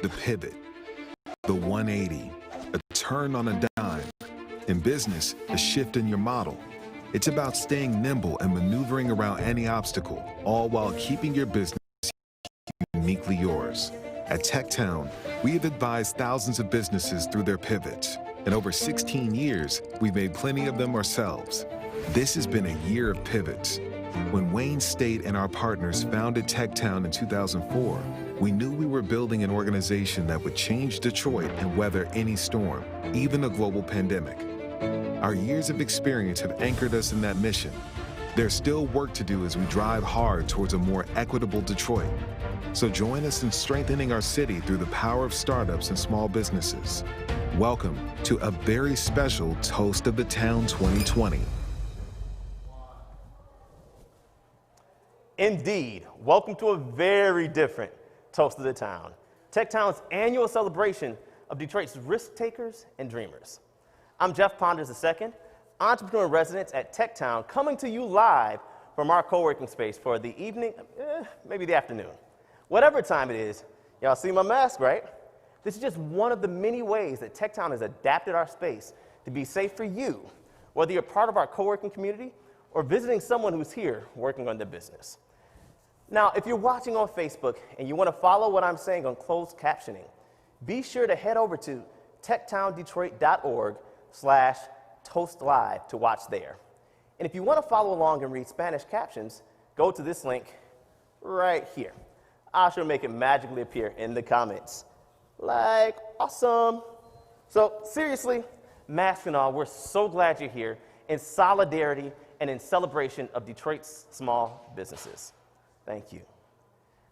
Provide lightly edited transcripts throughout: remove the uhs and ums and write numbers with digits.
the pivot, the 180, a turn on a dime. In business, a shift in your model. It's about staying nimble and maneuvering around any obstacle, all while keeping your business uniquely yours. At TechTown, we have advised thousands of businesses through their pivots. In over 16 years, we've made plenty of them ourselves. This has been a year of pivots. When Wayne State and our partners founded TechTown in 2004, we knew we were building an organization that would change Detroit and weather any storm, even a global pandemic. Our years of experience have anchored us in that mission. There's still work to do as we drive hard towards a more equitable Detroit. So join us in strengthening our city through the power of startups and small businesses. Welcome to a very special Toast of the Town 2020. Indeed, welcome to a very different Toast of the Town, TechTown's annual celebration of Detroit's risk takers and dreamers. I'm Jeff Ponders II, entrepreneur in residence at TechTown, coming to you live from our co-working space for the evening, maybe the afternoon. Whatever time it is, y'all see my mask, right? This is just one of the many ways that TechTown has adapted our space to be safe for you, whether you're part of our co-working community or visiting someone who's here working on their business. Now, if you're watching on Facebook and you want to follow what I'm saying on closed captioning, be sure to head over to techtowndetroit.org/toastlive to watch there. And if you want to follow along and read Spanish captions, go to this link right here. I shall make it magically appear in the comments. Like, awesome. So seriously, mask and all, we're so glad you're here in solidarity and in celebration of Detroit's small businesses. Thank you.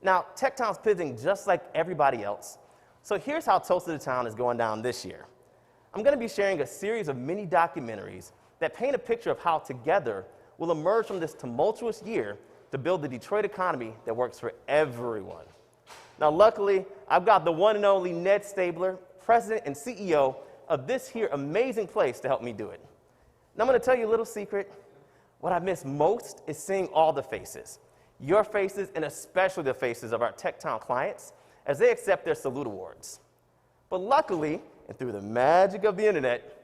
Now, TechTown's pivoting just like everybody else. So here's how Toast of the Town is going down this year. I'm going to be sharing a series of mini documentaries that paint a picture of how together we'll emerge from this tumultuous year to build the Detroit economy that works for everyone. Now, luckily, I've got the one and only Ned Stabler, president and CEO of this here amazing place to help me do it. Now, I'm going to tell you a little secret. What I miss most is seeing all the faces, your faces, and especially the faces of our TechTown clients as they accept their Salute Awards. But luckily, and through the magic of the internet,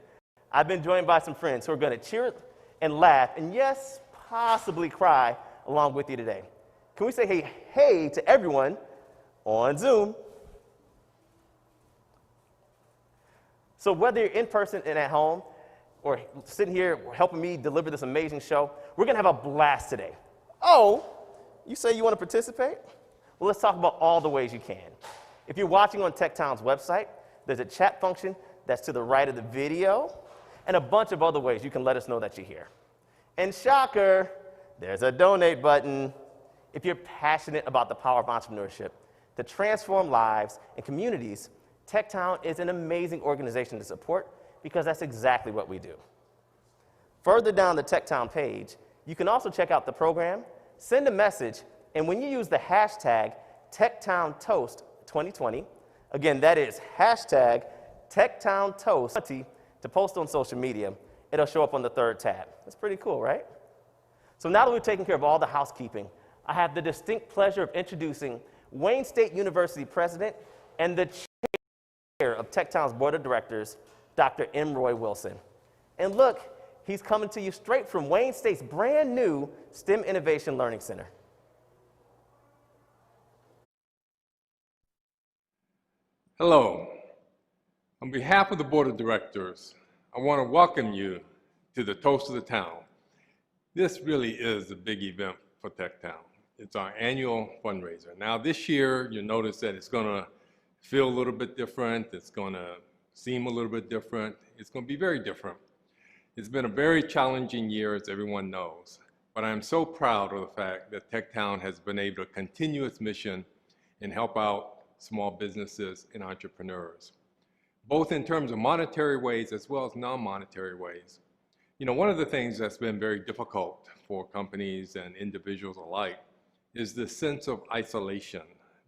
I've been joined by some friends who are going to cheer and laugh and, yes, possibly cry along with you today. Can we say hey to everyone on Zoom? So whether you're in person and at home or sitting here helping me deliver this amazing show, we're going to have a blast today. Oh, you say you want to participate? Well, let's talk about all the ways you can. If you're watching on TechTown's website, there's a chat function that's to the right of the video and a bunch of other ways you can let us know that you're here. And shocker, there's a donate button. If you're passionate about the power of entrepreneurship to transform lives and communities, TechTown is an amazing organization to support because that's exactly what we do. Further down the TechTown page, you can also check out the program, send a message, and when you use the hashtag TechTownToast2020, again, that is hashtag TechTownToast20 to post on social media, it'll show up on the third tab. That's pretty cool, right? So now that we've taken care of all the housekeeping, I have the distinct pleasure of introducing Wayne State University president and the chair of TechTown's board of directors, Dr. M. Roy Wilson. And look, he's coming to you straight from Wayne State's brand new STEM Innovation Learning Center. Hello. On behalf of the board of directors, I want to welcome you to the Toast of the Town. This really is a big event for TechTown. It's our annual fundraiser. Now this year, you'll notice that it's going to feel a little bit different. It's going to seem a little bit different. It's going to be very different. It's been a very challenging year, as everyone knows, but I'm so proud of the fact that TechTown has been able to continue its mission and help out small businesses and entrepreneurs, both in terms of monetary ways as well as non-monetary ways. You know, one of the things that's been very difficult for companies and individuals alike is the sense of isolation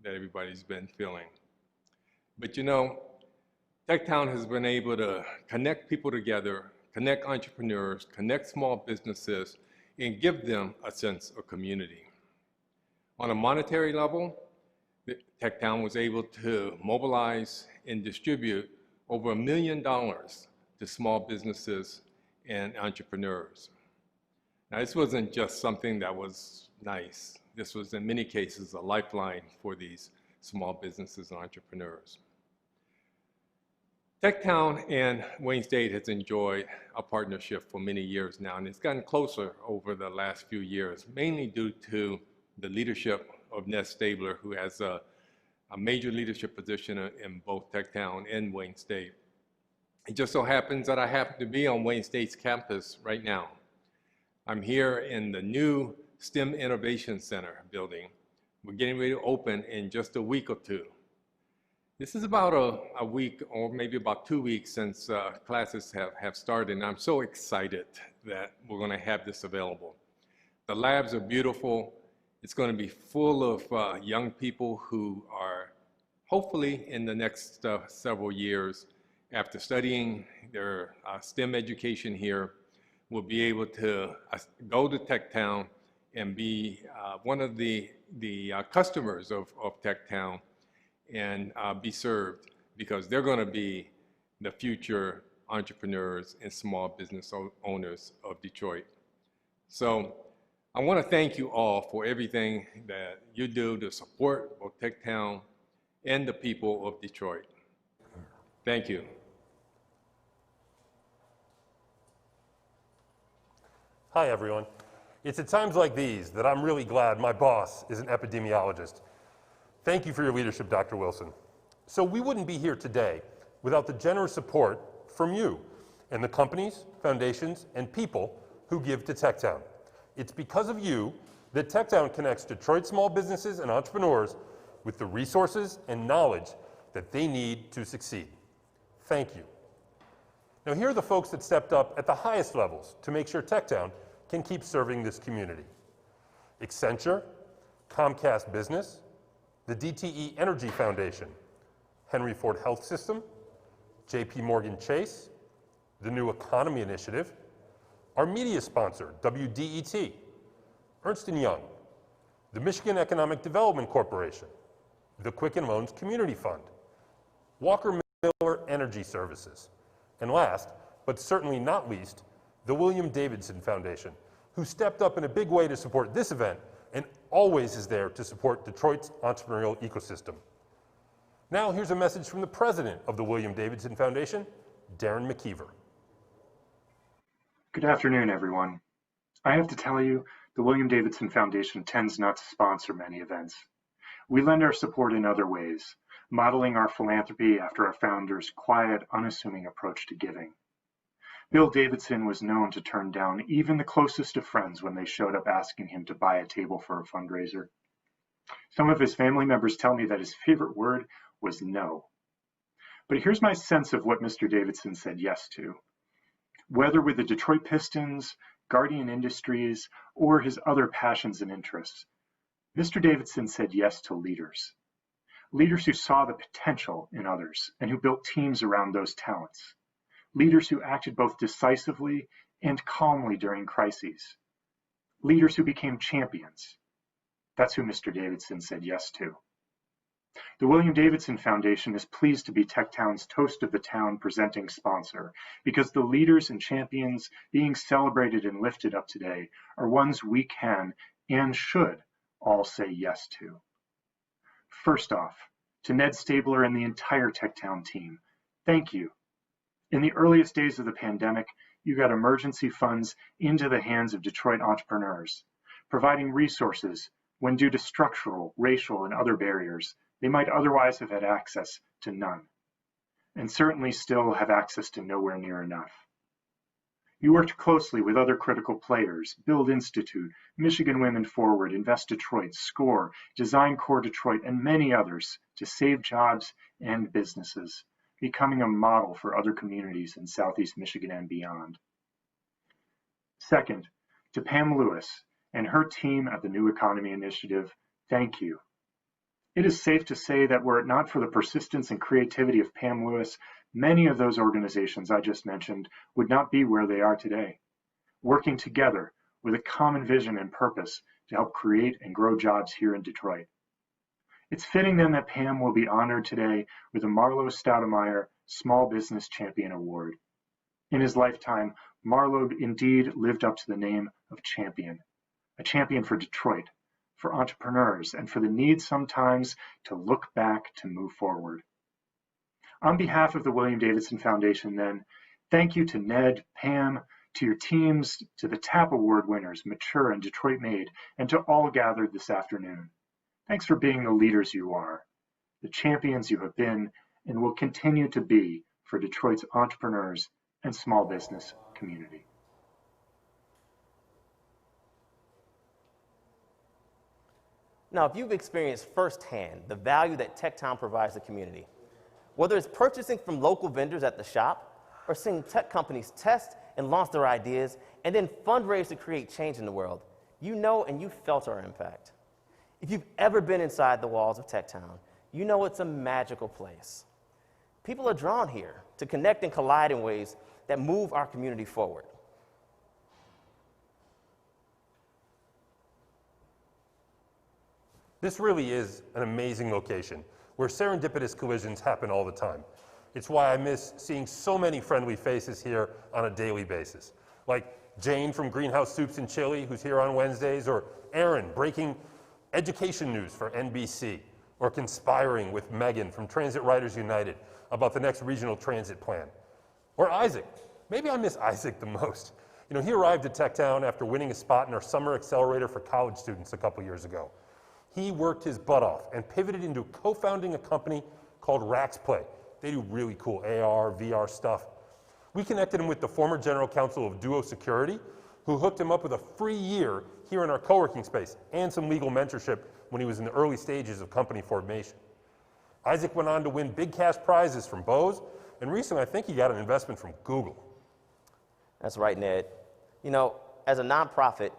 that everybody's been feeling. But you know, TechTown has been able to connect people together, connect entrepreneurs, connect small businesses, and give them a sense of community. On a monetary level, TechTown was able to mobilize and distribute over $1 million to small businesses and entrepreneurs. Now, this wasn't just something that was nice. This was, in many cases, a lifeline for these small businesses and entrepreneurs. TechTown and Wayne State has enjoyed a partnership for many years now, and it's gotten closer over the last few years, mainly due to the leadership of Ned Stabler, who has a major leadership position in both TechTown and Wayne State. It just so happens that I happen to be on Wayne State's campus right now. I'm here in the new STEM Innovation Center building. We're getting ready to open in just a week or two. This is about a week or maybe about 2 weeks since classes have started, and I'm so excited that we're going to have this available. The labs are beautiful. It's going to be full of young people who are hopefully in the next several years, after studying their STEM education here, will be able to go to TechTown and be one of the customers of TechTown and be served, because they're going to be the future entrepreneurs and small business owners of Detroit. So I want to thank you all for everything that you do to support both TechTown and the people of Detroit. Thank you. Hi, everyone. It's at times like these that I'm really glad my boss is an epidemiologist. Thank you for your leadership, Dr. Wilson. So we wouldn't be here today without the generous support from you and the companies, foundations, and people who give to TechTown. It's because of you that TechTown connects Detroit small businesses and entrepreneurs with the resources and knowledge that they need to succeed. Thank you. Now, here are the folks that stepped up at the highest levels to make sure TechTown can keep serving this community. Accenture, Comcast Business, the DTE Energy Foundation, Henry Ford Health System, JP Morgan Chase, the New Economy Initiative, our media sponsor, WDET, Ernst & Young, the Michigan Economic Development Corporation, the Quicken Loans Community Fund, Walker Miller Energy Services, and last, but certainly not least, the William Davidson Foundation, who stepped up in a big way to support this event and always is there to support Detroit's entrepreneurial ecosystem. Now, here's a message from the president of the William Davidson Foundation, Darren McKeever. Good afternoon, everyone. I have to tell you, the William Davidson Foundation tends not to sponsor many events. We lend our support in other ways, modeling our philanthropy after our founder's quiet, unassuming approach to giving. Bill Davidson was known to turn down even the closest of friends when they showed up asking him to buy a table for a fundraiser. Some of his family members tell me that his favorite word was no. But here's my sense of what Mr. Davidson said yes to. Whether with the Detroit Pistons, Guardian Industries, or his other passions and interests, Mr. Davidson said yes to leaders. Leaders who saw the potential in others and who built teams around those talents. Leaders who acted both decisively and calmly during crises. Leaders who became champions. That's who Mr. Davidson said yes to. The William Davidson Foundation is pleased to be TechTown's Toast of the Town presenting sponsor, because the leaders and champions being celebrated and lifted up today are ones we can and should all say yes to. First off, to Ned Stabler and the entire TechTown team, thank you. In the earliest days of the pandemic, you got emergency funds into the hands of Detroit entrepreneurs, providing resources when due to structural, racial, and other barriers, they might otherwise have had access to none, and certainly still have access to nowhere near enough. You worked closely with other critical players, Build Institute, Michigan Women Forward, Invest Detroit, SCORE, Design Core Detroit, and many others to save jobs and businesses, becoming a model for other communities in Southeast Michigan and beyond. Second, to Pam Lewis and her team at the New Economy Initiative, thank you. It is safe to say that were it not for the persistence and creativity of Pam Lewis, many of those organizations I just mentioned would not be where they are today, working together with a common vision and purpose to help create and grow jobs here in Detroit. It's fitting then that Pam will be honored today with the Marlo Stoudemire Small Business Champion Award. In his lifetime, Marlo indeed lived up to the name of champion, a champion for Detroit, for entrepreneurs, and for the need sometimes to look back to move forward. On behalf of the William Davidson Foundation, then, thank you to Ned, Pam, to your teams, to the TAP Award winners, Mature and Detroit Made, and to all gathered this afternoon. Thanks for being the leaders you are, the champions you have been and will continue to be for Detroit's entrepreneurs and small business community. Now, if you've experienced firsthand the value that TechTown provides the community, whether it's purchasing from local vendors at the shop or seeing tech companies test and launch their ideas and then fundraise to create change in the world, you know and you felt our impact. If you've ever been inside the walls of TechTown, you know it's a magical place. People are drawn here to connect and collide in ways that move our community forward. This really is an amazing location where serendipitous collisions happen all the time. It's why I miss seeing so many friendly faces here on a daily basis, like Jane from Greenhouse Soups and Chili, who's here on Wednesdays, or Aaron breaking education news for NBC, or conspiring with Megan from Transit Riders United about the next regional transit plan. Or Isaac. Maybe I miss Isaac the most. You know, he arrived at TechTown after winning a spot in our summer accelerator for college students a couple years ago. He worked his butt off and pivoted into co-founding a company called RacksPlay. They do really cool AR, VR stuff. We connected him with the former general counsel of Duo Security, who hooked him up with a free year here in our co-working space and some legal mentorship when he was in the early stages of company formation. Isaac went on to win big cash prizes from Bose, and recently I think he got an investment from Google. That's right, Ned. You know, as a nonprofit,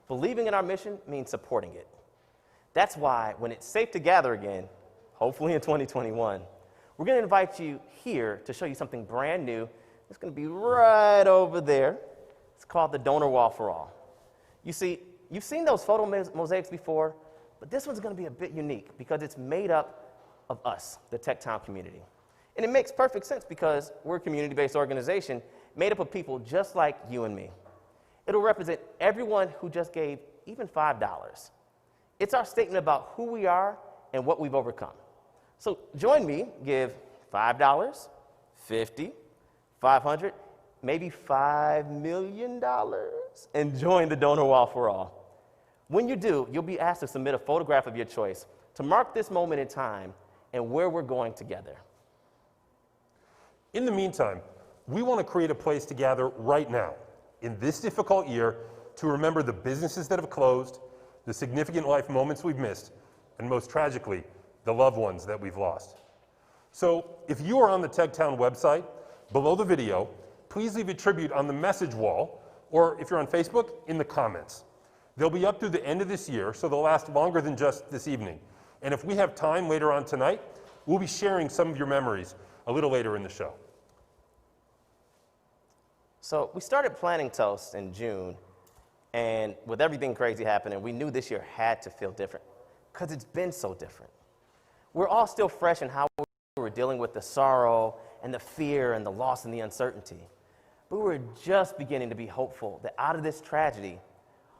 believing in our mission means supporting it. That's why when it's safe to gather again, hopefully in 2021, we're going to invite you here to show you something brand new. It's going to be right over there. It's called the Donor Wall for All. You see, you've seen those photo mosaics before, but this one's going to be a bit unique because it's made up of us, the TechTown community. And it makes perfect sense because we're a community-based organization made up of people just like you and me. It'll represent everyone who just gave even $5. It's our statement about who we are and what we've overcome. So join me, give $5, $50, $500, maybe $5 million, and join the Donor Wall for All. When you do, you'll be asked to submit a photograph of your choice to mark this moment in time and where we're going together. In the meantime, we want to create a place to gather right now, in this difficult year, to remember the businesses that have closed, the significant life moments we've missed, and most tragically, the loved ones that we've lost. So if you are on the TechTown website, below the video, please leave a tribute on the message wall, or if you're on Facebook, in the comments. They'll be up through the end of this year, so they'll last longer than just this evening. And if we have time later on tonight, we'll be sharing some of your memories a little later in the show. So we started planning Toast in June, and with everything crazy happening, we knew this year had to feel different because it's been so different. We're all still fresh in how we were dealing with the sorrow and the fear and the loss and the uncertainty. But we were just beginning to be hopeful that out of this tragedy,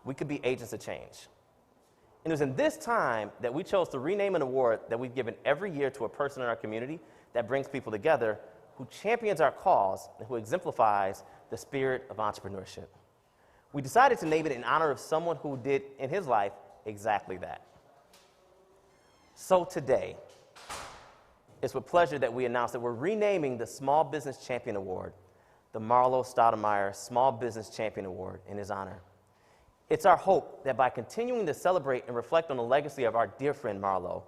we could be agents of change. And it was in this time that we chose to rename an award that we've given every year to a person in our community that brings people together, who champions our cause, and who exemplifies the spirit of entrepreneurship. We decided to name it in honor of someone who did in his life exactly that. So today, it's with pleasure that we announce that we're renaming the Small Business Champion Award, the Marlo Stoudemire Small Business Champion Award, in his honor. It's our hope that by continuing to celebrate and reflect on the legacy of our dear friend Marlo,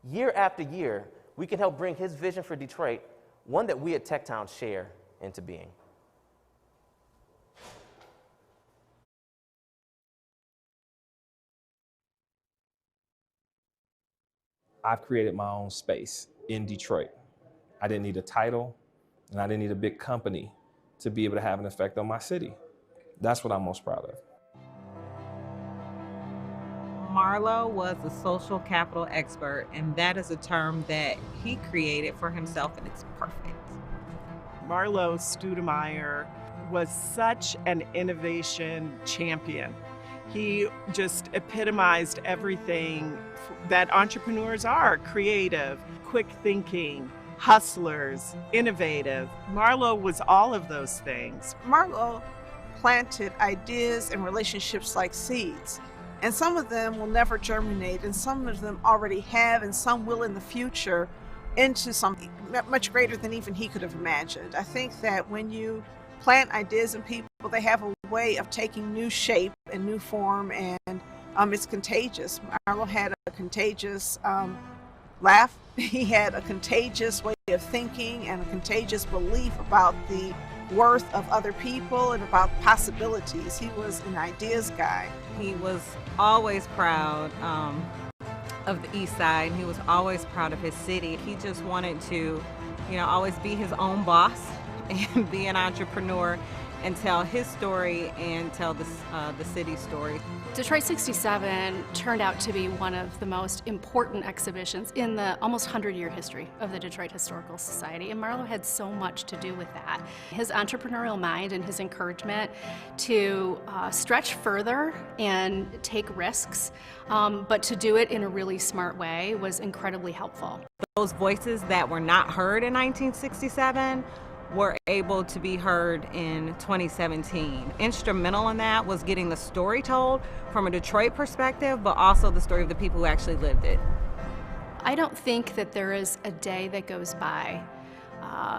year after year, we can help bring his vision for Detroit, one that we at TechTown share, into being. I've created my own space in Detroit. I didn't need a title, and I didn't need a big company to be able to have an effect on my city. That's what I'm most proud of. Marlo was a social capital expert, and that is a term that he created for himself, and it's perfect. Marlo Stoudemire was such an innovation champion. He just epitomized everything that entrepreneurs are: creative, quick thinking, hustlers, innovative. Marlo was all of those things. Marlo planted ideas and relationships like seeds. And some of them will never germinate, and some of them already have, and some will in the future into something much greater than even he could have imagined. I think that when you plant ideas in people, they have a way of taking new shape and new form, and it's contagious. Marlo had a contagious laugh. He had a contagious way of thinking and a contagious belief about the worth of other people and about possibilities. He was an ideas guy. He was always proud of the East Side. He was always proud of his city. He just wanted to, always be his own boss and be an entrepreneur and tell his story and tell the city's story. Detroit 67 turned out to be one of the most important exhibitions in the almost 100-year history of the Detroit Historical Society, and Marlo had so much to do with that. His entrepreneurial mind and his encouragement to stretch further and take risks, but to do it in a really smart way was incredibly helpful. Those voices that were not heard in 1967 were able to be heard in 2017. Instrumental in that was getting the story told from a Detroit perspective, but also the story of the people who actually lived it. I don't think that there is a day that goes by,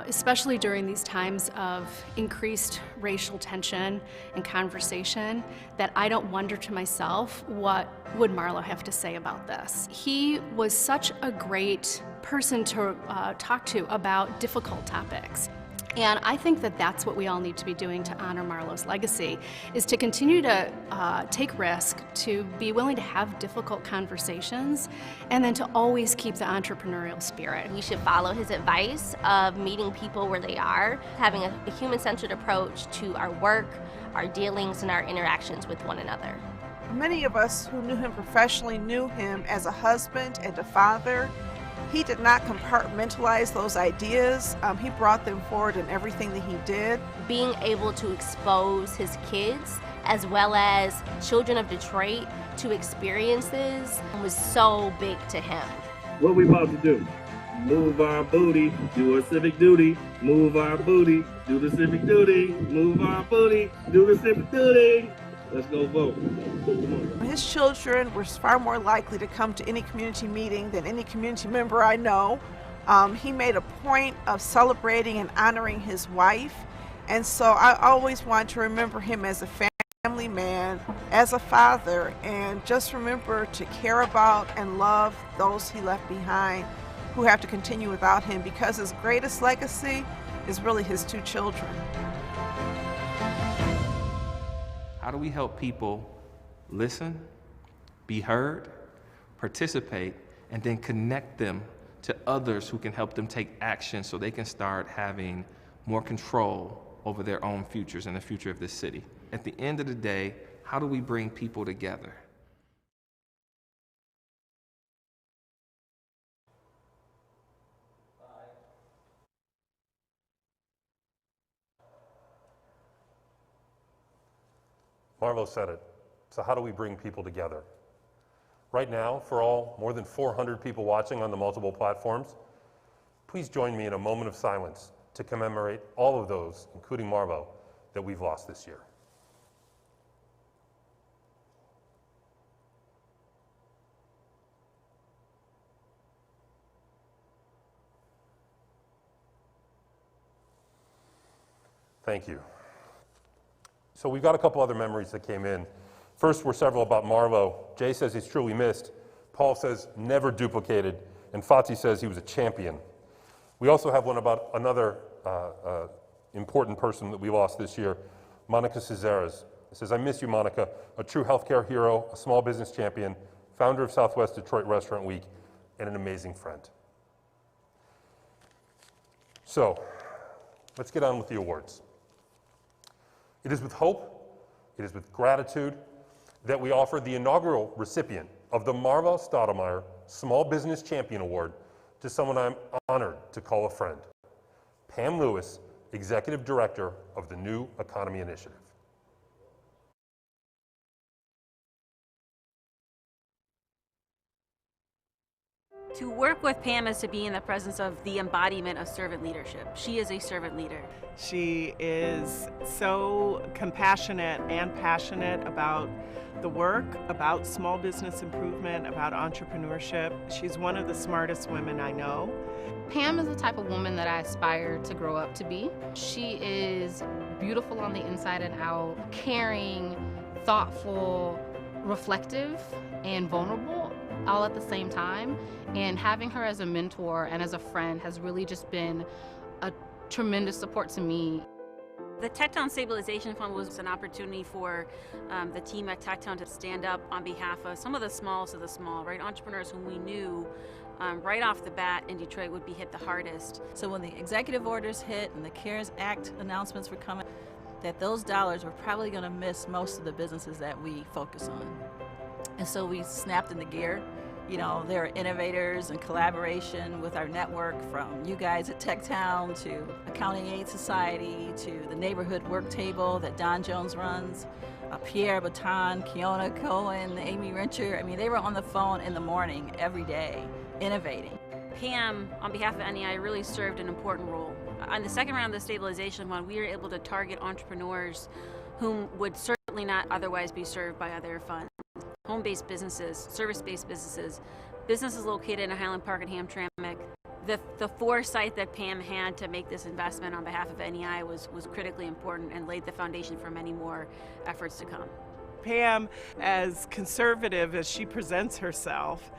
especially during these times of increased racial tension and conversation, that I don't wonder to myself, what would Marlo have to say about this? He was such a great person to talk to about difficult topics. And I think that that's what we all need to be doing to honor Marlo's legacy, is to continue to take risk, to be willing to have difficult conversations, and then to always keep the entrepreneurial spirit. We should follow his advice of meeting people where they are, having a human-centered approach to our work, our dealings, and our interactions with one another. Many of us who knew him professionally knew him as a husband and a father. He did not compartmentalize those ideas. He brought them forward in everything that he did. Being able to expose his kids as well as children of Detroit to experiences was so big to him. What we about to do? Move our booty, do our civic duty. Move our booty, do the civic duty. Move our booty, do the civic duty. Let's go vote. His children were far more likely to come to any community meeting than any community member I know. He made a point of celebrating and honoring his wife, and so I always want to remember him as a family man, as a father, and just remember to care about and love those he left behind who have to continue without him, because his greatest legacy is really his two children. How do we help people listen, be heard, participate, and then connect them to others who can help them take action so they can start having more control over their own futures and the future of this city? At the end of the day, how do we bring people together? Marlo said it. So how do we bring people together? Right now, for all more than 400 people watching on the multiple platforms, please join me in a moment of silence to commemorate all of those, including Marlo, that we've lost this year. Thank you. So we've got a couple other memories that came in. First were several about Marlo. Jay says he's truly missed. Paul says never duplicated. And Fati says he was a champion. We also have one about another important person that we lost this year, Monica Cesares. It says, I miss you, Monica, a true healthcare hero, a small business champion, founder of Southwest Detroit Restaurant Week, and an amazing friend. So, let's get on with the awards. It is with hope, it is with gratitude that we offer the inaugural recipient of the Marlo Stoudemire Small Business Champion Award to someone I'm honored to call a friend, Pam Lewis, Executive Director of the New Economy Initiative. To work with Pam is to be in the presence of the embodiment of servant leadership. She is a servant leader. She is so compassionate and passionate about the work, about small business improvement, about entrepreneurship. She's one of the smartest women I know. Pam is the type of woman that I aspire to grow up to be. She is beautiful on the inside and out, caring, thoughtful, reflective, and vulnerable all at the same time. And having her as a mentor and as a friend has really just been a tremendous support to me. The TechTown Stabilization Fund was an opportunity for the team at TechTown to stand up on behalf of some of the smallest of the small, right? Entrepreneurs whom we knew right off the bat in Detroit would be hit the hardest. So when the executive orders hit and the CARES Act announcements were coming, that those dollars were probably going to miss most of the businesses that we focus on. And so we snapped into gear. You know, there are innovators and collaboration with our network, from you guys at TechTown to Accounting Aid Society to the neighborhood work table that Don Jones runs, Pierre Baton, Kiona Cohen, Amy Rencher. I mean, they were on the phone in the morning every day, innovating. Pam, on behalf of NEI, really served an important role. On the second round of the Stabilization Fund, we were able to target entrepreneurs whom would certainly not otherwise be served by other funds. Home-based businesses, service-based businesses, businesses located in Highland Park and Hamtramck. The foresight that Pam had to make this investment on behalf of NEI was critically important and laid the foundation for many more efforts to come. Pam, as conservative as she presents herself,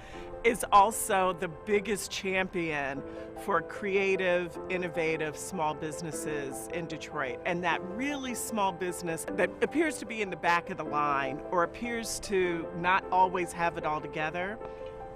is also the biggest champion for creative, innovative small businesses in Detroit. And that really small business that appears to be in the back of the line or appears to not always have it all together,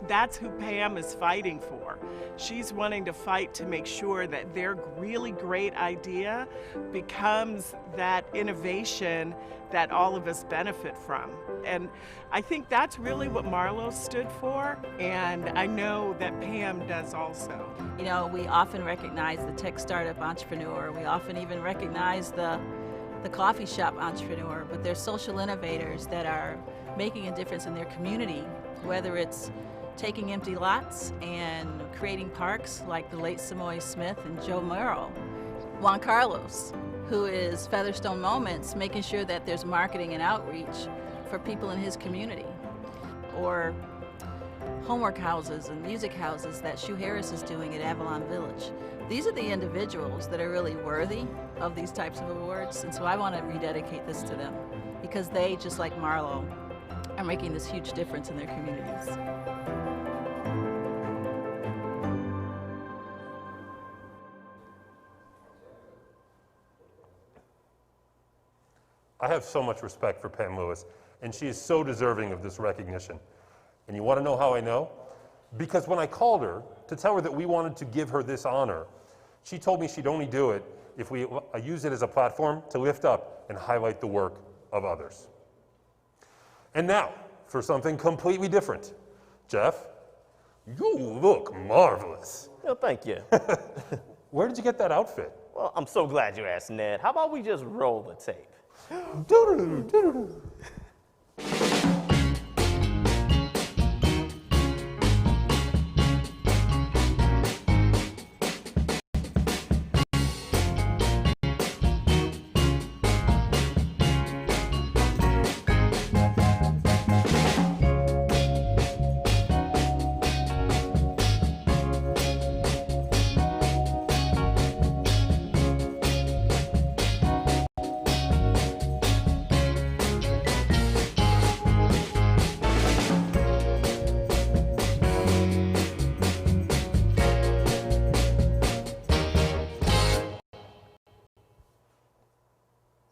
that's who Pam is fighting for. She's wanting to fight to make sure that their really great idea becomes that innovation that all of us benefit from. And I think that's really what Marlo stood for, and I know that Pam does also. You know, we often recognize the tech startup entrepreneur. We often even recognize the coffee shop entrepreneur, but they're social innovators that are making a difference in their community, whether it's taking empty lots and creating parks like the late Samoy Smith and Joe Merrill. Juan Carlos, who is Featherstone Moments, making sure that there's marketing and outreach for people in his community. Or homework houses and music houses that Shu Harris is doing at Avalon Village. These are the individuals that are really worthy of these types of awards, and so I want to rededicate this to them because they, just like Marlo, are making this huge difference in their communities. I have so much respect for Pam Lewis, and she is so deserving of this recognition. And you want to know how I know? Because when I called her to tell her that we wanted to give her this honor, she told me she'd only do it if we use it as a platform to lift up and highlight the work of others. And now, for something completely different. Jeff, you look marvelous. No, thank you. Where did you get that outfit? Well, I'm so glad you asked, Ned. How about we just roll the tape?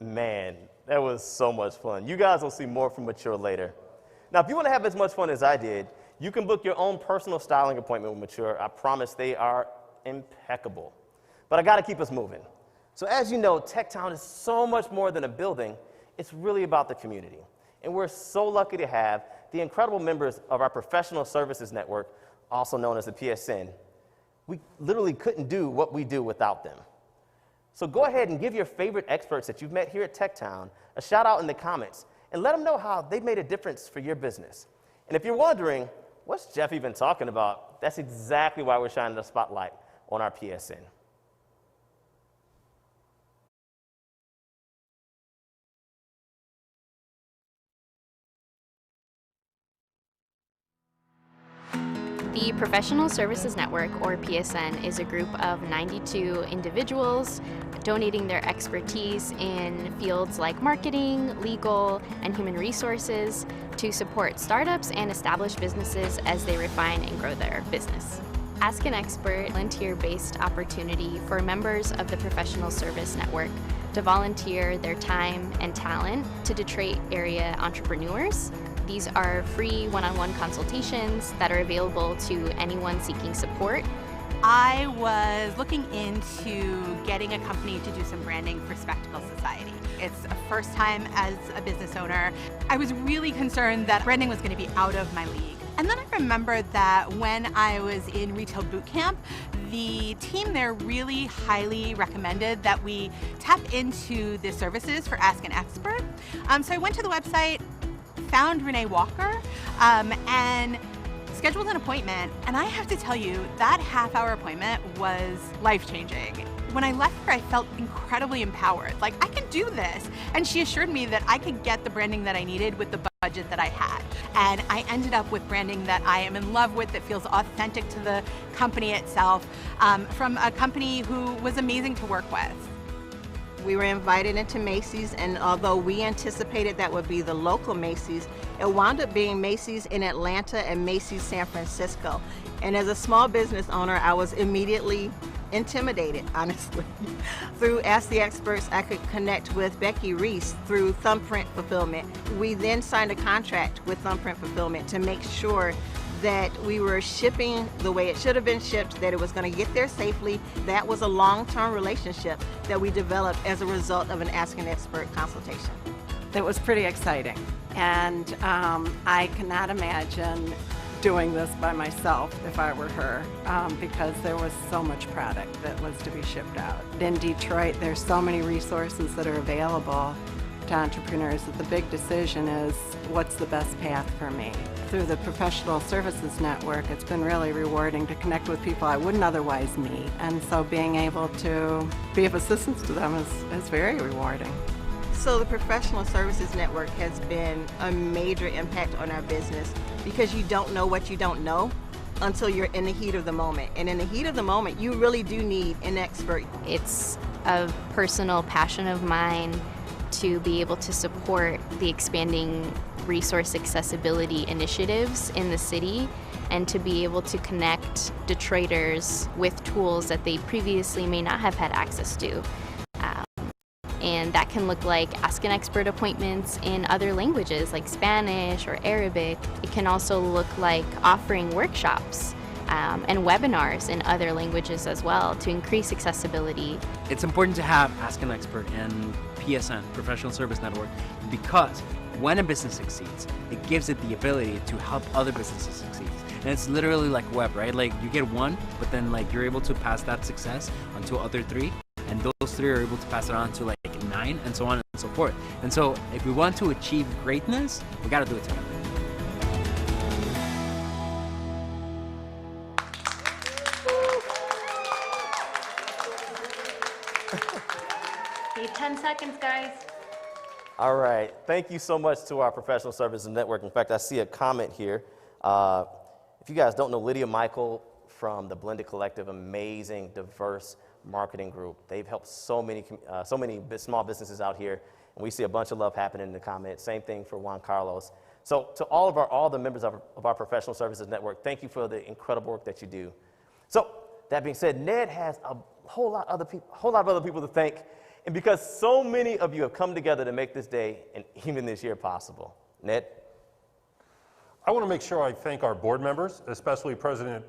Man, that was so much fun. You guys will see more from Mature later. Now, if you want to have as much fun as I did, you can book your own personal styling appointment with Mature. I promise they are impeccable. But I got to keep us moving. So as you know, TechTown is so much more than a building. It's really about the community. And we're so lucky to have the incredible members of our Professional Services Network, also known as the PSN. We literally couldn't do what we do without them. So go ahead and give your favorite experts that you've met here at TechTown a shout out in the comments and let them know how they've made a difference for your business. And if you're wondering, what's Jeff even talking about? That's exactly why we're shining the spotlight on our PSN. The Professional Services Network, or PSN, is a group of 92 individuals donating their expertise in fields like marketing, legal, and human resources to support startups and established businesses as they refine and grow their business. Ask an Expert, volunteer-based opportunity for members of the Professional Service Network to volunteer their time and talent to Detroit area entrepreneurs. These are free one-on-one consultations that are available to anyone seeking support. I was looking into getting a company to do some branding for Spectacle Society. It's a first time as a business owner. I was really concerned that branding was going to be out of my league. And then I remembered that when I was in retail boot camp, the team there really highly recommended that we tap into the services for Ask an Expert. So I went to the website, found Renee Walker, and scheduled an appointment. And I have to tell you, that half-hour appointment was life-changing. When I left her, I felt incredibly empowered. Like, I can do this. And she assured me that I could get the branding that I needed with the budget that I had. And I ended up with branding that I am in love with, that feels authentic to the company itself, from a company who was amazing to work with. We were invited into Macy's, and although we anticipated that would be the local Macy's, it wound up being Macy's in Atlanta and Macy's San Francisco. And as a small business owner, I was immediately intimidated, honestly. Through Ask the Experts, I could connect with Becky Reese through Thumbprint Fulfillment. We then signed a contract with Thumbprint Fulfillment to make sure that we were shipping the way it should have been shipped, that it was going to get there safely. That was a long-term relationship that we developed as a result of an Ask an Expert consultation. It was pretty exciting, and I cannot imagine doing this by myself if I were her, because there was so much product that was to be shipped out. In Detroit, there's so many resources that are available to entrepreneurs that the big decision is, what's the best path for me? Through the Professional Services Network, it's been really rewarding to connect with people I wouldn't otherwise meet. And so being able to be of assistance to them is very rewarding. So the Professional Services Network has been a major impact on our business, because you don't know what you don't know until you're in the heat of the moment. And in the heat of the moment, you really do need an expert. It's a personal passion of mine to be able to support the expanding resource accessibility initiatives in the city, and to be able to connect Detroiters with tools that they previously may not have had access to. And that can look like Ask an Expert appointments in other languages like Spanish or Arabic. It can also look like offering workshops and webinars in other languages as well to increase accessibility. It's important to have Ask an Expert in PSN, Professional Service Network, because when a business succeeds, it gives it the ability to help other businesses succeed. And it's literally like web, right? Like, you get one, but then like you're able to pass that success onto other three, and those three are able to pass it on to like 9, and so on and so forth. And so if we want to achieve greatness, we gotta do it together. Need 10 seconds, guys. All right. Thank you so much to our Professional Services Network. In fact, I see a comment here. If you guys don't know Lydia Michael from the Blended Collective, amazing, diverse marketing group. They've helped so many small businesses out here, and we see a bunch of love happening in the comments. Same thing for Juan Carlos. So to all the members of our Professional Services Network, thank you for the incredible work that you do. So that being said, Ned has a whole lot of other people to thank, and because so many of you have come together to make this day and even this year possible. Ned? I want to make sure I thank our board members, especially President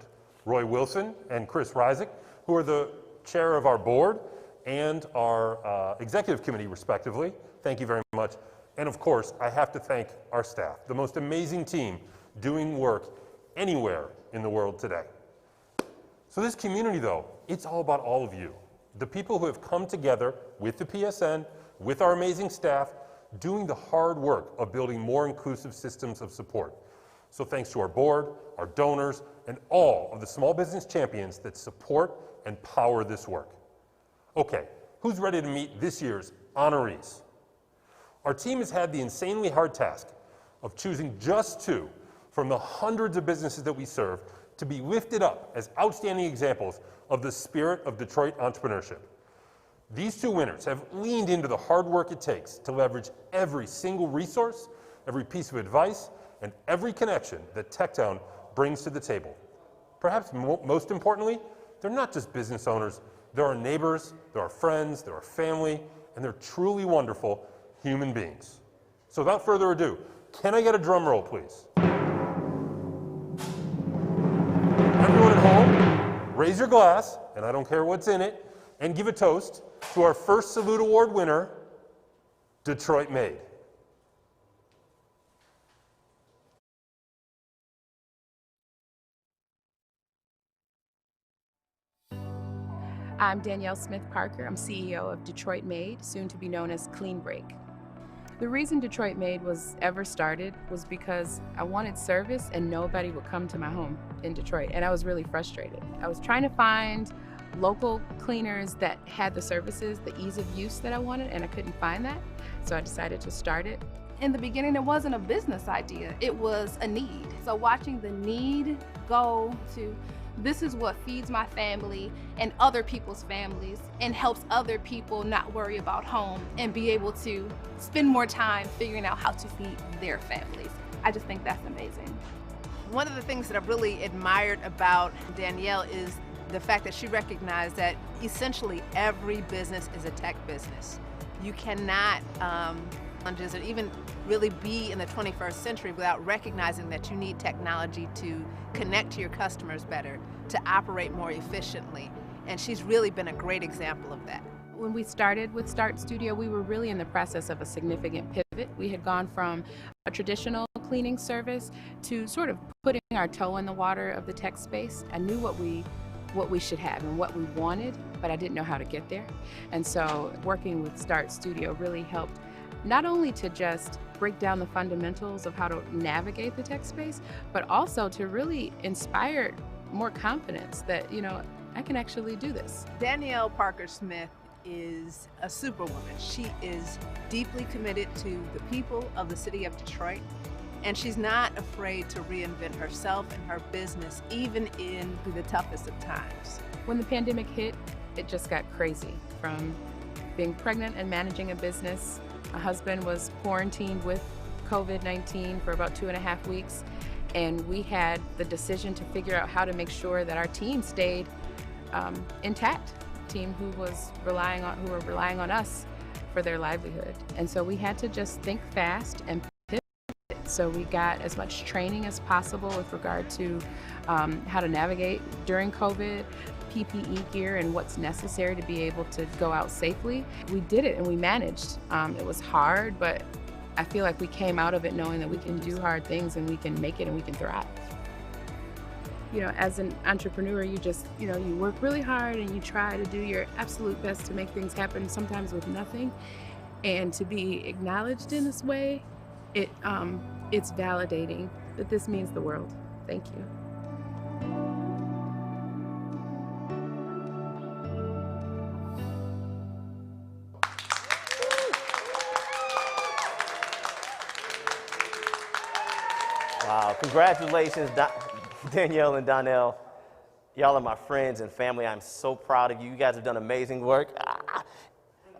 Roy Wilson and Chris Ryzik, who are the chair of our board and our executive committee, respectively. Thank you very much. And of course, I have to thank our staff, the most amazing team doing work anywhere in the world today. So this community though, it's all about all of you. The people who have come together with the PSN, with our amazing staff, doing the hard work of building more inclusive systems of support. So thanks to our board, our donors, and all of the small business champions that support and power this work. Okay, who's ready to meet this year's honorees? Our team has had the insanely hard task of choosing just 2 from the hundreds of businesses that we serve to be lifted up as outstanding examples of the spirit of Detroit entrepreneurship. These 2 winners have leaned into the hard work it takes to leverage every single resource, every piece of advice, and every connection that TechTown brings to the table. Perhaps most importantly, they're not just business owners, they're our neighbors, they're our friends, they're our family, and they're truly wonderful human beings. So without further ado, can I get a drum roll, please? Everyone at home, raise your glass, and I don't care what's in it, and give a toast to our first Salute Award winner, Detroit Made. I'm Danielle Smith-Parker. I'm CEO of Detroit Made, soon to be known as Clean Break. The reason Detroit Made was ever started was because I wanted service and nobody would come to my home in Detroit, and I was really frustrated. I was trying to find local cleaners that had the services, the ease of use that I wanted, and I couldn't find that, so I decided to start it. In the beginning, it wasn't a business idea, it was a need. So watching the need go to, this is what feeds my family and other people's families and helps other people not worry about home and be able to spend more time figuring out how to feed their families. I just think that's amazing. One of the things that I've really admired about Danielle is the fact that she recognized that essentially every business is a tech business. You cannot challenges or even really be in the 21st century without recognizing that you need technology to connect to your customers better, to operate more efficiently. And she's really been a great example of that. When we started with Start Studio, we were really in the process of a significant pivot. We had gone from a traditional cleaning service to sort of putting our toe in the water of the tech space. I knew what we should have and what we wanted, but I didn't know how to get there. And so working with Start Studio really helped not only to just break down the fundamentals of how to navigate the tech space, but also to really inspire more confidence that, you know, I can actually do this. Danielle Parker Smith is a superwoman. She is deeply committed to the people of the city of Detroit, and she's not afraid to reinvent herself and her business, even in the toughest of times. When the pandemic hit, it just got crazy. From being pregnant and managing a business, my husband was quarantined with COVID-19 for about 2.5 weeks, and we had the decision to figure out how to make sure that our team stayed intact. Team who were relying on us for their livelihood. And so we had to just think fast and pivot. So we got as much training as possible with regard to how to navigate during COVID, PPE gear and what's necessary to be able to go out safely. We did it and we managed. It was hard, but I feel like we came out of it knowing that we can do hard things and we can make it and we can thrive. You know, as an entrepreneur, you just, you know, you work really hard and you try to do your absolute best to make things happen, sometimes with nothing. And to be acknowledged in this way, it's validating that this means the world. Thank you. Wow, congratulations, Danielle and Donnell. Y'all are my friends and family. I'm so proud of you. You guys have done amazing work.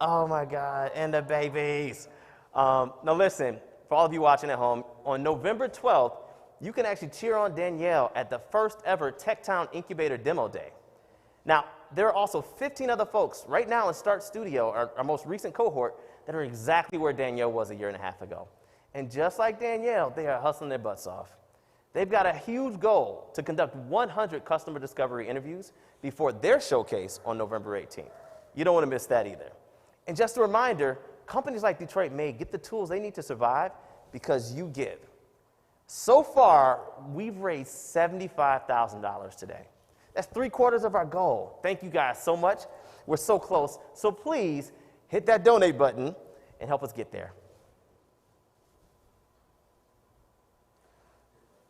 Oh my God, and the babies. Now listen, for all of you watching at home, on November 12th, you can actually cheer on Danielle at the first ever TechTown Incubator Demo Day. Now, there are also 15 other folks right now in Start Studio, our most recent cohort, that are exactly where Danielle was a 1.5 years ago. And just like Danielle, they are hustling their butts off. They've got a huge goal to conduct 100 customer discovery interviews before their showcase on November 18th. You don't want to miss that either. And just a reminder, companies like Detroit Made get the tools they need to survive because you give. So far, we've raised $75,000 today. That's 3/4 of our goal. Thank you guys so much. We're so close. So please hit that donate button and help us get there.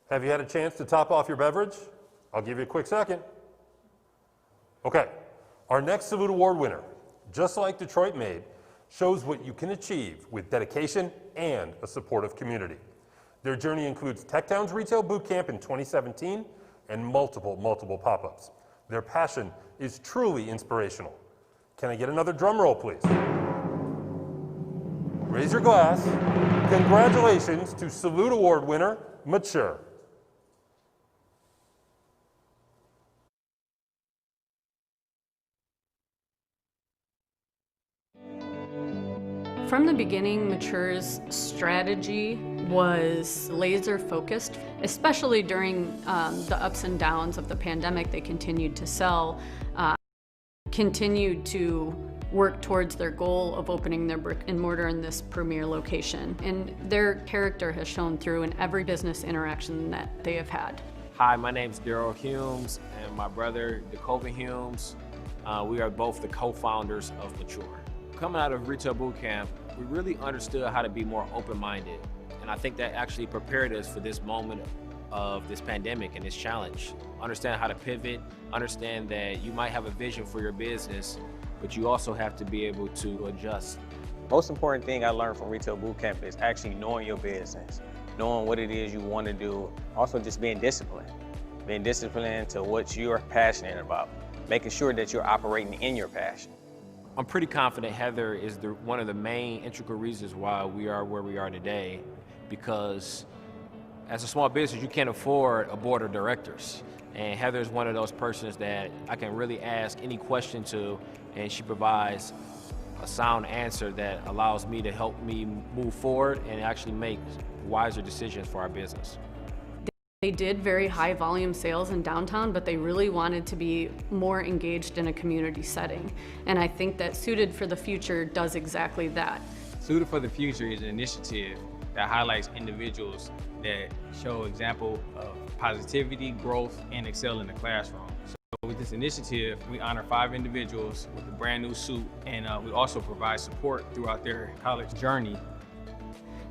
Have you had a chance to top off your beverage? I'll give you a quick second. Okay, our next Salute Award winner, just like Detroit Made, shows what you can achieve with dedication and a supportive community. Their journey includes TechTown's Retail Bootcamp in 2017 and multiple pop-ups. Their passion is truly inspirational. Can I get another drum roll, please? Raise your glass. Congratulations to Salute Award winner, Mature. From the beginning, Mature's strategy was laser focused, especially during the ups and downs of the pandemic. They continued to sell, continued to work towards their goal of opening their brick and mortar in this premier location. And their character has shown through in every business interaction that they have had. Hi, my name is Daryl Humes and my brother, DeCoven Humes. We are both the co-founders of Mature. Coming out of Retail Bootcamp, we really understood how to be more open-minded. And I think that actually prepared us for this moment of this pandemic and this challenge. Understand how to pivot, understand that you might have a vision for your business, but you also have to be able to adjust. Most important thing I learned from Retail Bootcamp is actually knowing your business, knowing what it is you want to do, also just being disciplined to what you're passionate about, making sure that you're operating in your passion. I'm pretty confident Heather is one of the main integral reasons why we are where we are today, because as a small business, you can't afford a board of directors. And Heather is one of those persons that I can really ask any question to, and she provides a sound answer that allows me to help me move forward and actually make wiser decisions for our business. They did very high volume sales in downtown, but they really wanted to be more engaged in a community setting. And I think that Suited for the Future does exactly that. Suited for the Future is an initiative that highlights individuals that show example of positivity, growth, and excel in the classroom. So with this initiative, we honor 5 individuals with a brand new suit, and we also provide support throughout their college journey.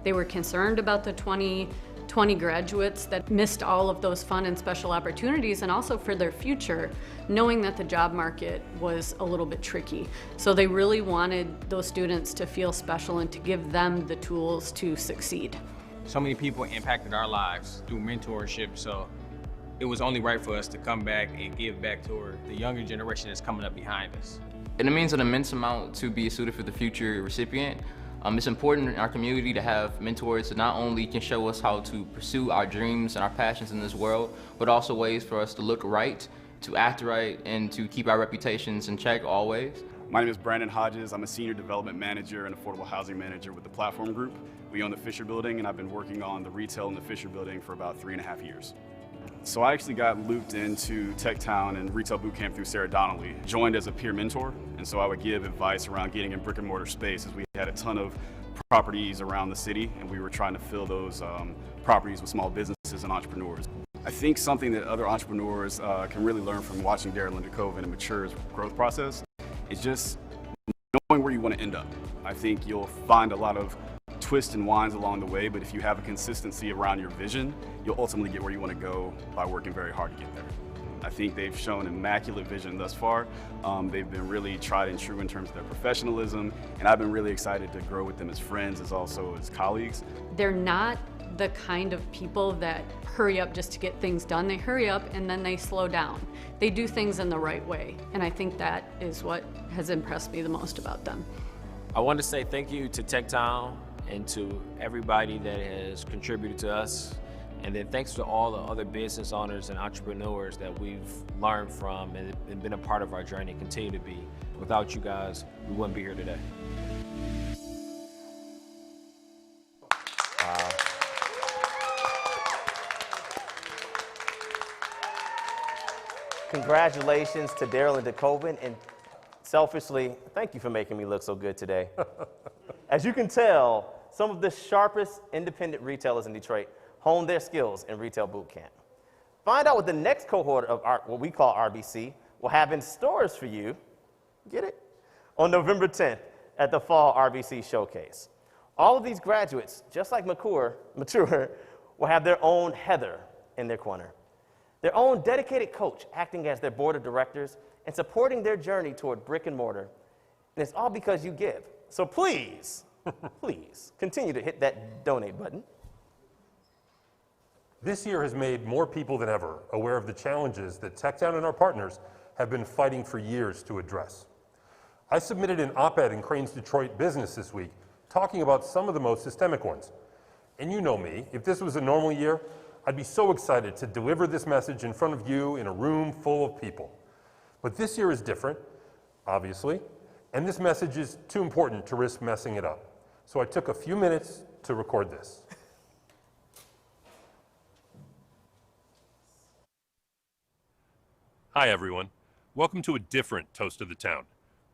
They were concerned about the 2020 graduates that missed all of those fun and special opportunities, and also for their future, knowing that the job market was a little bit tricky. So they really wanted those students to feel special and to give them the tools to succeed. So many people impacted our lives through mentorship, so it was only right for us to come back and give back to the younger generation that's coming up behind us. It means an immense amount to be a Suited for the Future recipient. It's important in our community to have mentors that not only can show us how to pursue our dreams and our passions in this world, but also ways for us to look right, to act right, and to keep our reputations in check always. My name is Brandon Hodges. I'm a Senior Development Manager and Affordable Housing Manager with the Platform Group. We own the Fisher Building, and I've been working on the retail in the Fisher Building for about 3.5 years. So I actually got looped into TechTown and Retail Bootcamp through Sarah Donnelly, joined as a peer mentor, and so I would give advice around getting in brick and mortar space, as we had a ton of properties around the city, and we were trying to fill those properties with small businesses and entrepreneurs. I think something that other entrepreneurs can really learn from watching Daryl and DeCoven and Mature's growth process is just knowing where you want to end up. I think you'll find a lot of twists and winds along the way, but if you have a consistency around your vision, you'll ultimately get where you want to go by working very hard to get there. I think they've shown immaculate vision thus far. They've been really tried and true in terms of their professionalism, and I've been really excited to grow with them as friends, as also as colleagues. They're not the kind of people that hurry up just to get things done. They hurry up and then they slow down. They do things in the right way, and I think that is what has impressed me the most about them. I want to say thank you to TechTown and to everybody that has contributed to us. And then thanks to all the other business owners and entrepreneurs that we've learned from and been a part of our journey, continue to be. Without you guys, we wouldn't be here today. Wow. Congratulations to Daryl and DeCoven, and selfishly, thank you for making me look so good today. As you can tell, some of the sharpest independent retailers in Detroit hone their skills in Retail Boot Camp. Find out what the next cohort of what we call RBC will have in stores for you, get it, on November 10th at the Fall RBC Showcase. All of these graduates, just like Mature, will have their own Heather in their corner, their own dedicated coach acting as their board of directors and supporting their journey toward brick and mortar. And it's all because you give. So please, please continue to hit that donate button. This year has made more people than ever aware of the challenges that TechTown and our partners have been fighting for years to address. I submitted an op-ed in Crain's Detroit Business this week talking about some of the most systemic ones. And you know me, if this was a normal year, I'd be so excited to deliver this message in front of you in a room full of people. But this year is different, obviously, and this message is too important to risk messing it up. So I took a few minutes to record this. Hi everyone, welcome to a different Toast of the Town.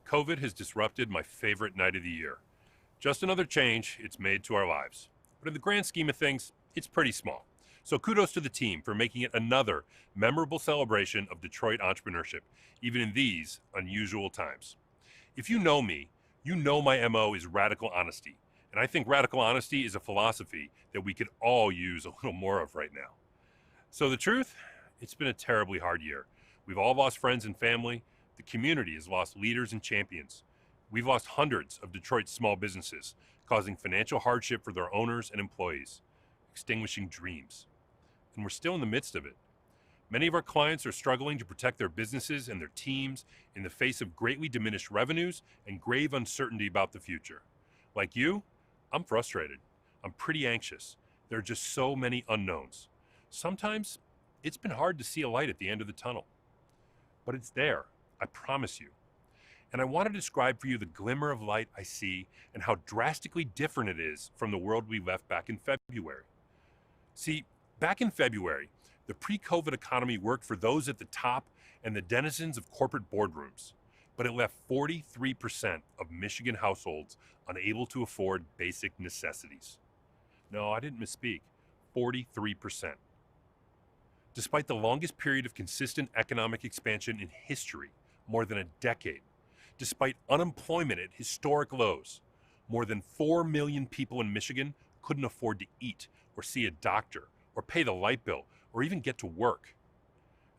COVID has disrupted my favorite night of the year. Just another change it's made to our lives. But in the grand scheme of things, it's pretty small. So kudos to the team for making it another memorable celebration of Detroit entrepreneurship, even in these unusual times. If you know me, you know my MO is radical honesty. And I think radical honesty is a philosophy that we could all use a little more of right now. So the truth, it's been a terribly hard year. We've all lost friends and family. The community has lost leaders and champions. We've lost hundreds of Detroit's small businesses, causing financial hardship for their owners and employees, extinguishing dreams. And we're still in the midst of it. Many of our clients are struggling to protect their businesses and their teams in the face of greatly diminished revenues and grave uncertainty about the future. Like you, I'm frustrated. I'm pretty anxious. There are just so many unknowns. Sometimes it's been hard to see a light at the end of the tunnel. But it's there, I promise you. And I want to describe for you the glimmer of light I see and how drastically different it is from the world we left back in February. See, back in February, the pre-COVID economy worked for those at the top and the denizens of corporate boardrooms, but it left 43% of Michigan households unable to afford basic necessities. No, I didn't misspeak, 43%. Despite the longest period of consistent economic expansion in history, more than a decade, despite unemployment at historic lows, more than 4 million people in Michigan couldn't afford to eat or see a doctor or pay the light bill or even get to work.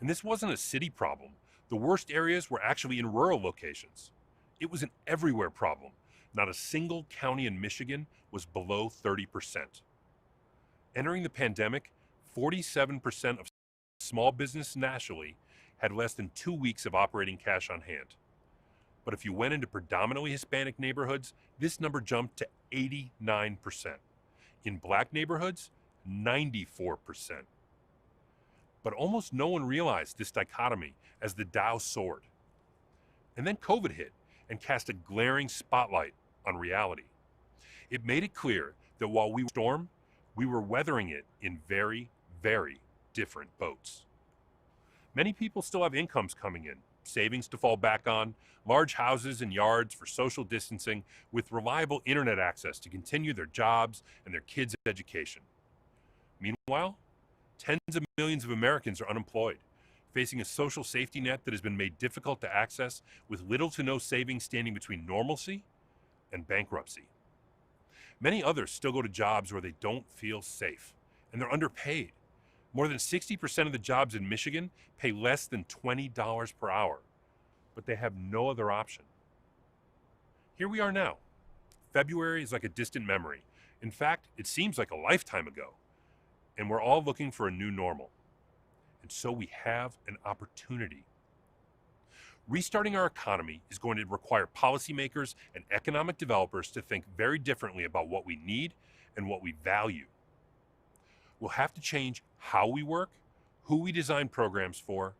And this wasn't a city problem. The worst areas were actually in rural locations. It was an everywhere problem. Not a single county in Michigan was below 30%. Entering the pandemic, 47% of small business nationally had less than 2 weeks of operating cash on hand. But if you went into predominantly Hispanic neighborhoods, this number jumped to 89%. In black neighborhoods, 94%. But almost no one realized this dichotomy as the Dow soared. And then COVID hit and cast a glaring spotlight on reality. It made it clear that while we were storm, we were weathering it in very, very different boats. Many people still have incomes coming in, savings to fall back on, large houses and yards for social distancing, with reliable internet access to continue their jobs and their kids' education. Meanwhile, tens of millions of Americans are unemployed, facing a social safety net that has been made difficult to access, with little to no savings standing between normalcy and bankruptcy. Many others still go to jobs where they don't feel safe, and they're underpaid. More than 60% of the jobs in Michigan pay less than $20 per hour, but they have no other option. Here we are now. February is like a distant memory. In fact, it seems like a lifetime ago. And we're all looking for a new normal. And so we have an opportunity. Restarting our economy is going to require policymakers and economic developers to think very differently about what we need and what we value. We'll have to change how we work, who we design programs for,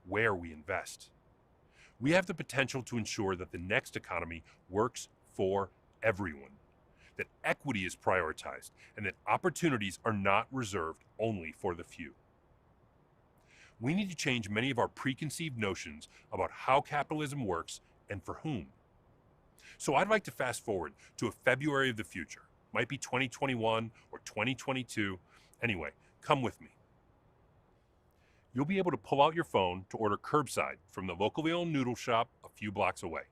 where we invest. We have the potential to ensure that the next economy works for everyone, that equity is prioritized, and that opportunities are not reserved only for the few. We need to change many of our preconceived notions about how capitalism works and for whom. So I'd like to fast forward to a February of the future. Might be 2021 or 2022. Anyway, come with me. You'll be able to pull out your phone to order curbside from the locally owned noodle shop a few blocks away.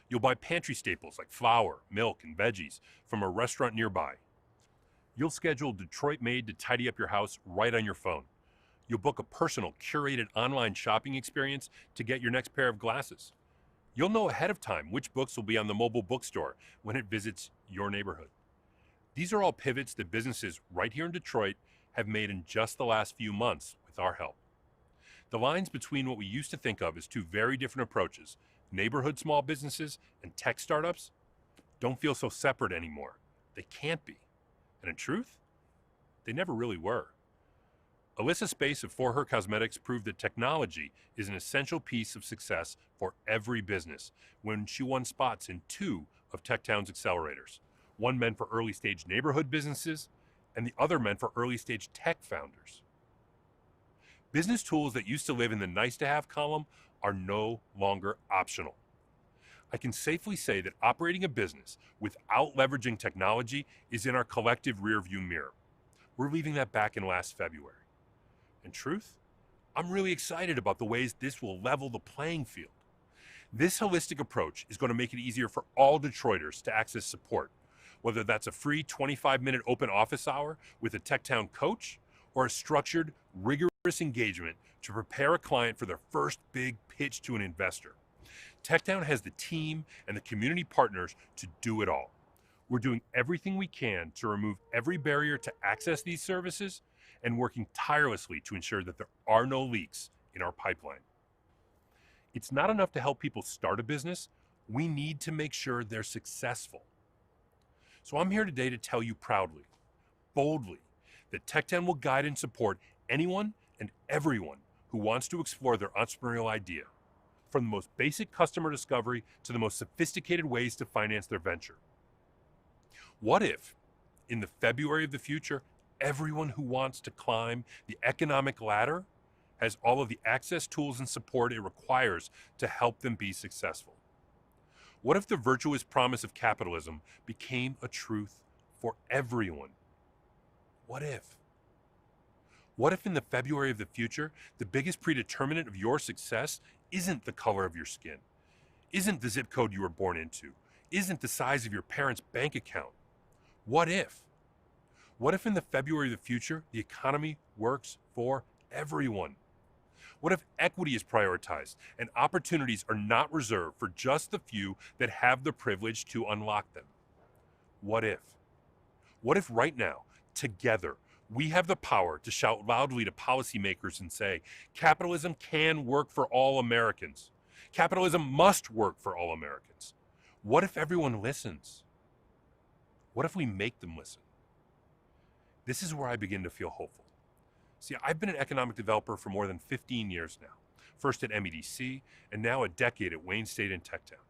You'll buy pantry staples like flour, milk, and veggies from a restaurant nearby. You'll schedule a Detroit maid to tidy up your house right on your phone. You'll book a personal, curated online shopping experience to get your next pair of glasses. You'll know ahead of time which books will be on the mobile bookstore when it visits your neighborhood. These are all pivots that businesses right here in Detroit have made in just the last few months with our help. The lines between what we used to think of as two very different approaches, neighborhood small businesses and tech startups, don't feel so separate anymore. They can't be. And in truth, they never really were. Alyssa Space of For Her Cosmetics proved that technology is an essential piece of success for every business when she won spots in 2 of TechTown's accelerators. One meant for early stage neighborhood businesses and the other meant for early stage tech founders. Business tools that used to live in the nice to have column are no longer optional. I can safely say that operating a business without leveraging technology is in our collective rearview mirror. We're leaving that back in last February. In truth, I'm really excited about the ways this will level the playing field. This holistic approach is going to make it easier for all Detroiters to access support, whether that's a free 25-minute open office hour with a TechTown coach or a structured, rigorous engagement to prepare a client for their first big pitch to an investor. TechTown has the team and the community partners to do it all. We're doing everything we can to remove every barrier to access these services and working tirelessly to ensure that there are no leaks in our pipeline. It's not enough to help people start a business. We need to make sure they're successful. So I'm here today to tell you proudly, boldly, that TechTown will guide and support anyone and everyone who wants to explore their entrepreneurial idea, from the most basic customer discovery to the most sophisticated ways to finance their venture. What if, in the February of the future, everyone who wants to climb the economic ladder has all of the access, tools, and support it requires to help them be successful? What if the virtuous promise of capitalism became a truth for everyone? What if? What if in the February of the future, the biggest predeterminant of your success isn't the color of your skin, isn't the zip code you were born into, isn't the size of your parents' bank account? What if? What if in the February of the future, the economy works for everyone? What if equity is prioritized and opportunities are not reserved for just the few that have the privilege to unlock them? What if? What if right now, together, we have the power to shout loudly to policymakers and say, capitalism can work for all Americans. Capitalism must work for all Americans. What if everyone listens? What if we make them listen? This is where I begin to feel hopeful. See, I've been an economic developer for more than 15 years now, first at MEDC and now a decade at Wayne State and TechTown.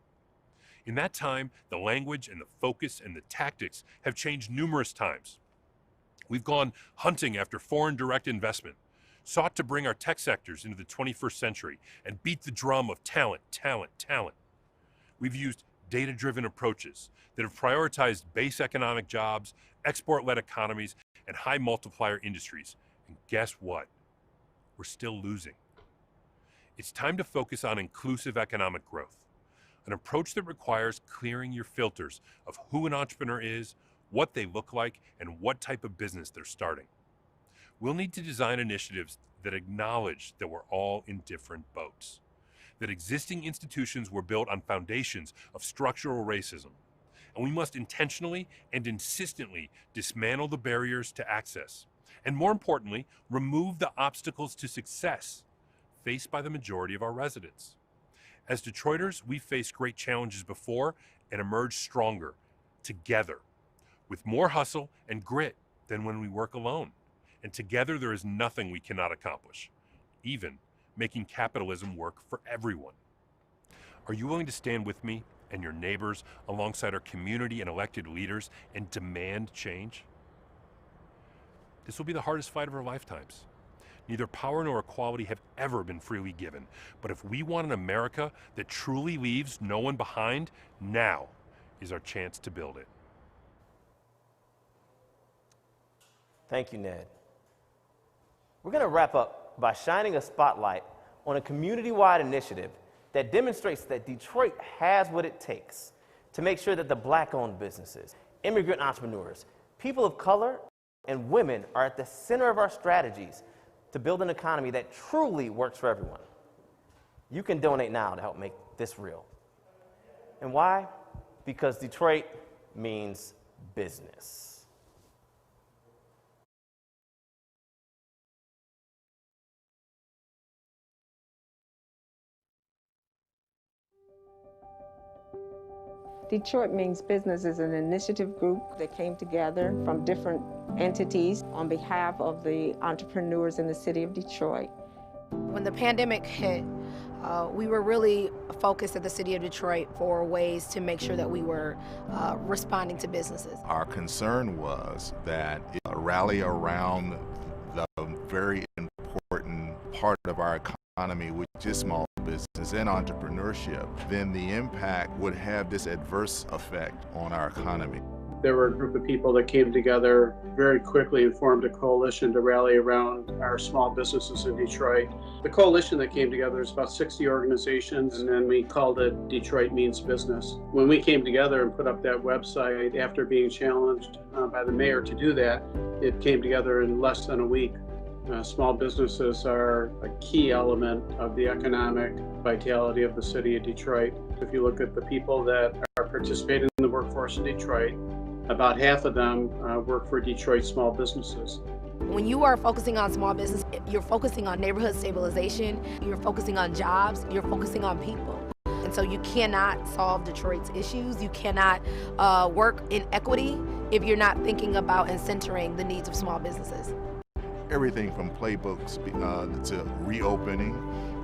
In that time, the language and the focus and the tactics have changed numerous times. We've gone hunting after foreign direct investment, sought to bring our tech sectors into the 21st century and beat the drum of talent, talent, talent. We've used data-driven approaches that have prioritized base economic jobs, export-led economies, and high multiplier industries. And guess what? We're still losing. It's time to focus on inclusive economic growth, an approach that requires clearing your filters of who an entrepreneur is, what they look like, and what type of business they're starting. We'll need to design initiatives that acknowledge that we're all in different boats, that existing institutions were built on foundations of structural racism, and we must intentionally and insistently dismantle the barriers to access, and more importantly, remove the obstacles to success faced by the majority of our residents. As Detroiters, we've faced great challenges before and emerged stronger, together, with more hustle and grit than when we work alone. And together there is nothing we cannot accomplish, even making capitalism work for everyone. Are you willing to stand with me and your neighbors alongside our community and elected leaders and demand change? This will be the hardest fight of our lifetimes. Neither power nor equality have ever been freely given. But if we want an America that truly leaves no one behind, now is our chance to build it. Thank you, Ned. We're going to wrap up by shining a spotlight on a community-wide initiative that demonstrates that Detroit has what it takes to make sure that the Black-owned businesses, immigrant entrepreneurs, people of color, and women are at the center of our strategies to build an economy that truly works for everyone. You can donate now to help make this real. And why? Because Detroit means business. Detroit Means Business is an initiative group that came together from different entities on behalf of the entrepreneurs in the city of Detroit. When the pandemic hit, we were really focused at the city of Detroit for ways to make sure that we were responding to businesses. Our concern was that rally around the very important part of our economy, which is small business and entrepreneurship, then the impact would have this adverse effect on our economy. There were a group of people that came together very quickly and formed a coalition to rally around our small businesses in Detroit. The coalition that came together is about 60 organizations, and then we called it Detroit Means Business. When we came together and put up that website after being challenged by the mayor to do that, it came together in less than a week. Small businesses are a key element of the economic vitality of the city of Detroit. If you look at the people that are participating in the workforce in Detroit, about half of them work for Detroit small businesses. When you are focusing on small business, you're focusing on neighborhood stabilization, you're focusing on jobs, you're focusing on people. And so you cannot solve Detroit's issues, you cannot work in equity if you're not thinking about and centering the needs of small businesses. Everything from playbooks to reopening,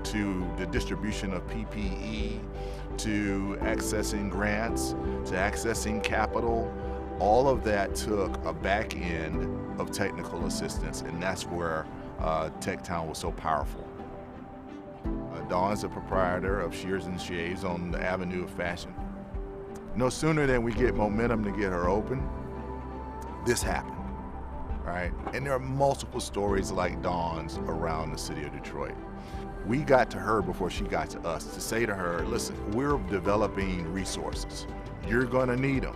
to the distribution of PPE, to accessing grants, to accessing capital, all of that took a back end of technical assistance, and that's where TechTown was so powerful. Dawn's a proprietor of Shears and Shaves on the Avenue of Fashion. No sooner than we get momentum to get her open, this happened. Right? And there are multiple stories like Dawn's around the city of Detroit. We got to her before she got to us to say to her, listen, we're developing resources. You're gonna need them.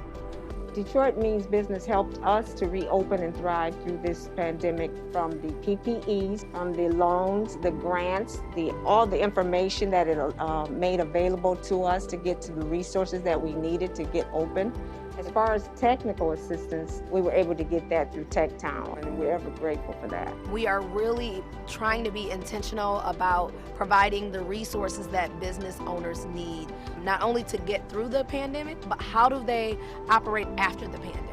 Detroit Means Business helped us to reopen and thrive through this pandemic, from the PPEs, from the loans, the grants, all the information that it made available to us to get to the resources that we needed to get open. As far as technical assistance, we were able to get that through TechTown, and we're ever grateful for that. We are really trying to be intentional about providing the resources that business owners need, not only to get through the pandemic, but how do they operate after the pandemic?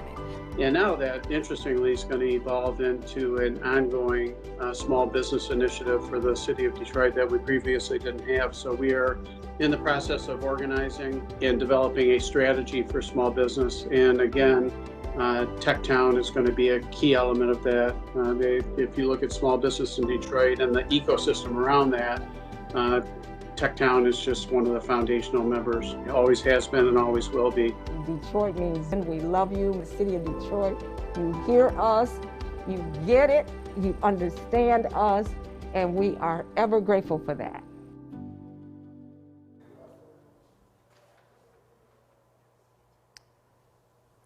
And now that, interestingly, is going to evolve into an ongoing small business initiative for the city of Detroit that we previously didn't have. So we are in the process of organizing and developing a strategy for small business. And again, TechTown is going to be a key element of that. If you look at small business in Detroit and the ecosystem around that, TechTown is just one of the foundational members. It always has been and always will be. Detroit means we love you, the city of Detroit. You hear us, you get it, you understand us, and we are ever grateful for that.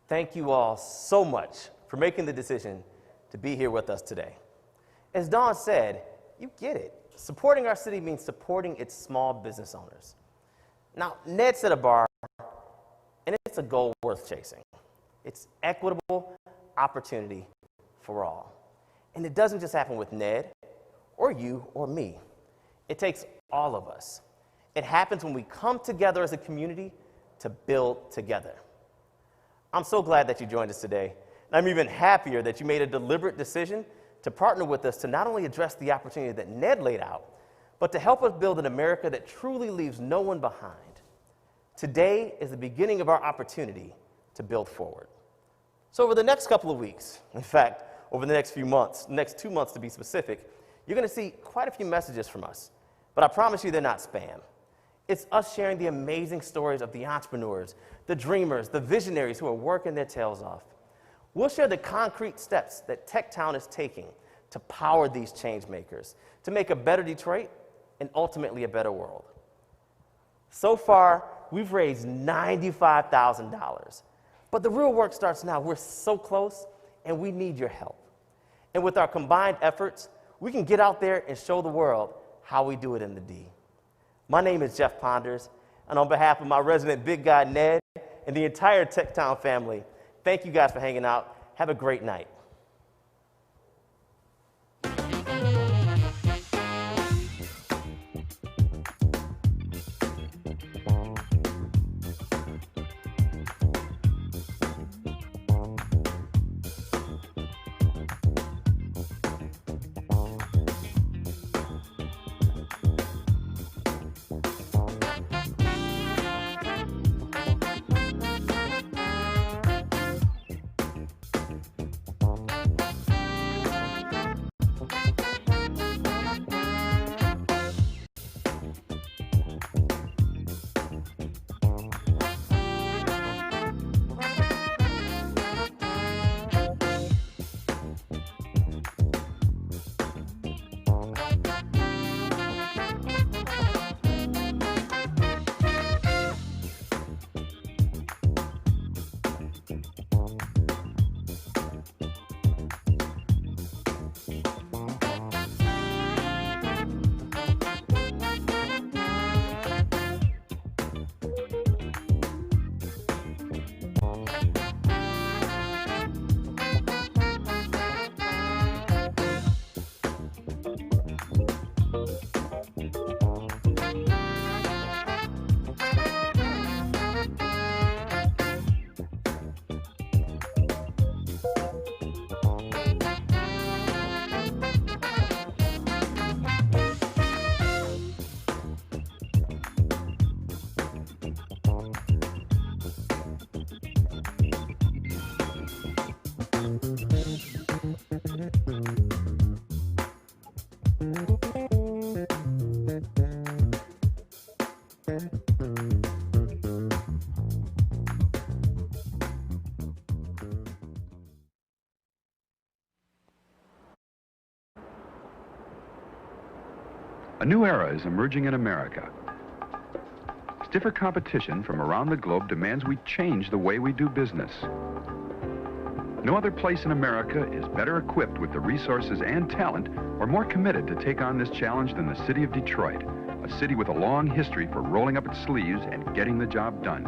Thank you all so much for making the decision to be here with us today. As Dawn said, you get it. Supporting our city means supporting its small business owners. Now, Ned set a bar, and it's a goal worth chasing. It's equitable opportunity for all. And it doesn't just happen with Ned, or you, or me. It takes all of us. It happens when we come together as a community to build together. I'm so glad that you joined us today, and I'm even happier that you made a deliberate decision to partner with us to not only address the opportunity that Ned laid out, but to help us build an America that truly leaves no one behind. Today is the beginning of our opportunity to build forward. So over the next couple of weeks, in fact, over the next few months, next 2 months to be specific, you're going to see quite a few messages from us, but I promise you they're not spam. It's us sharing the amazing stories of the entrepreneurs, the dreamers, the visionaries who are working their tails off. We'll share the concrete steps that TechTown is taking to power these change makers, to make a better Detroit and ultimately a better world. So far, we've raised $95,000, but the real work starts now. We're so close, and we need your help. And with our combined efforts, we can get out there and show the world how we do it in the D. My name is Jeff Ponders, and on behalf of my resident big guy, Ned, and the entire TechTown family, thank you guys for hanging out. Have a great night. A new era is emerging in America. Stiffer competition from around the globe demands we change the way we do business. No other place in America is better equipped with the resources and talent or more committed to take on this challenge than the city of Detroit, a city with a long history for rolling up its sleeves and getting the job done.